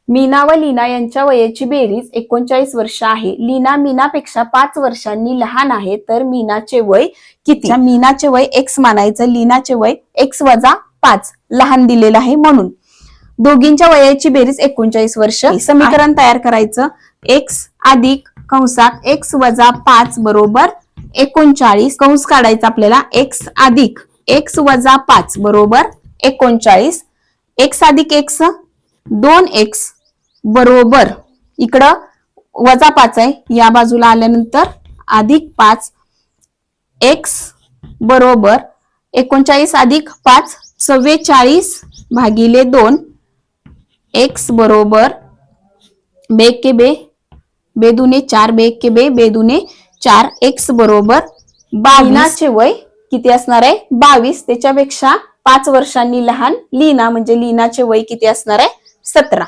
मीना व लीना यांच्या वयाची बेरीज 39 वर्ष आहे. लीना मीनापेक्षा 5 वर्षांनी लहान आहे, तर मीनाचे वय किती? मीनाचे वय x मानायचं, लीनाचे वय x वजा 5 लहान दिलेलं आहे म्हणून. दोघींच्या वयाची बेरीज 39 वर्ष. समीकरण तयार करायचं. x अधिक कंसात x वजा 5 बरोबर 39. कंस काढायचा आपल्याला. x अधिक x वजा 5 बरोबर 39. x अधिक x 2x बरोबर इकडं वजा 5 आहे, या बाजूला आल्यानंतर अधिक 5 x बरोबर 39 अधिक 5 44 भागिले 2 x बरोबर बे के बे, बे दुने 4, बे के बे, बे दुने 4, x बरोबर 22. मीनाचे वय किती असणार आहे? 22. त्याच्यापेक्षा 5 वर्षांनी लहान लीना, म्हणजे लीनाचे वय किती असणार आहे? 17.